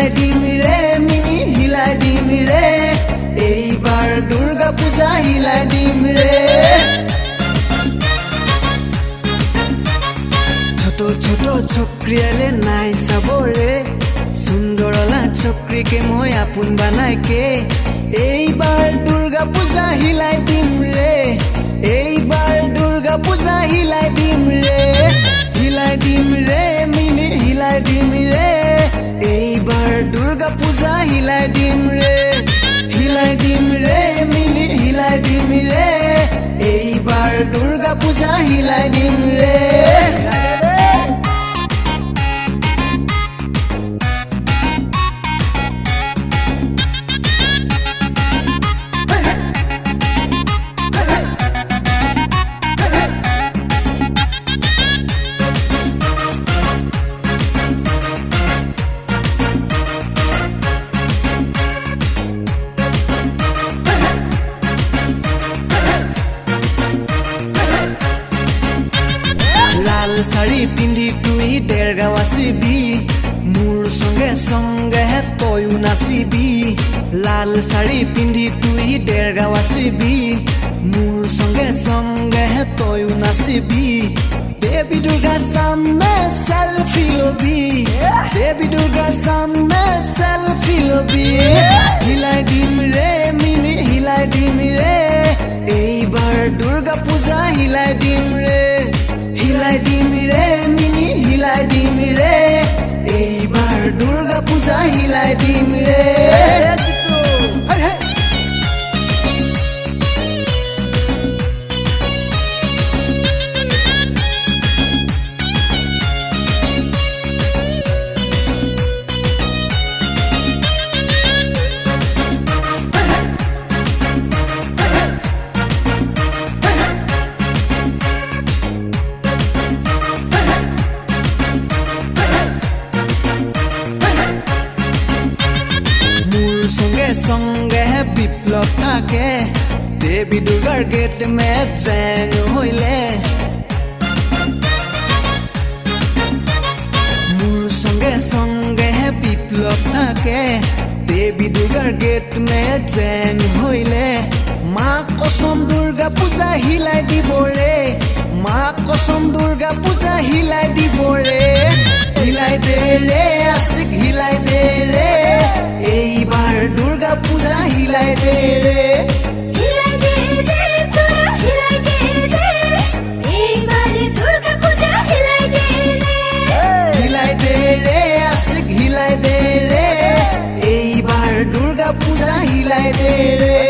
হিলাই দিম ৰে মিনি হিলাই দিম ৰে এইবাৰ দুৰ্গা পূজা হিলাই দিম ৰে ছোট ছোট চক্ৰিয়ালে নাই সাবৰে সুন্দৰলা চক্ৰিকে মই আপন বানাইকে এইবাৰ দুৰ্গা পূজা হিলাই দিম ৰে এইবাৰ দুৰ্গা পূজা হিলাই দিম ৰে মিনি হিলাই দিম ৰে এইবাৰ দুৰ্গা পূজা হিলাই দিম ৰে মিনি হিলাই দিম ৰে এইবাৰ দুৰ্গা পূজা হিলাই দিম ৰে লাল শাড়ী পিন্ধি তুই দেৰগাঁও আছিবি মোৰ সঙ্গে সঙ্গে তয়ো নাচিবি লাল শাড়ী পিন্ধি তুই দেৰগাঁও আছিবি মোৰ সঙ্গে সঙ্গে তয়ো নাচিবি দেৱী দুৰ্গা সামনে সেলফি লবি দেৱী দুৰ্গা সামনে সেলফি লবি হিলাই দিম ৰে মিনি হিলাই দিম ৰে এইবাৰ দুৰ্গা পূজা হিলাই দিম ৰে মিনি হিলাই দিম ৰে এইবাৰ দুৰ্গা পূজা হিলাই দিম ৰে সঙ্গে বিপ্লৱ থাকে দেৱী দুৰ্গাৰ গেট মে জেং হইলে মোৰ সঙ্গে বিপ্লৱ থাকে দেৱী দুৰ্গাৰ গেট মে জেং হইলে মা কসম দুৰ্গা পূজা হিলাই দিব ৰে মা কসম দুৰ্গা পূজা হিলাই দিব ৰে হিলাই দে ৰে আশিক হিলাই দে ৰে এইবাৰ দুৰ্গা পূজা হিলাই দে ৰে হিলাই দে ৰে আশিক হিলাই দে ৰে এইবাৰ দুৰ্গা পূজা হিলাই দে ৰে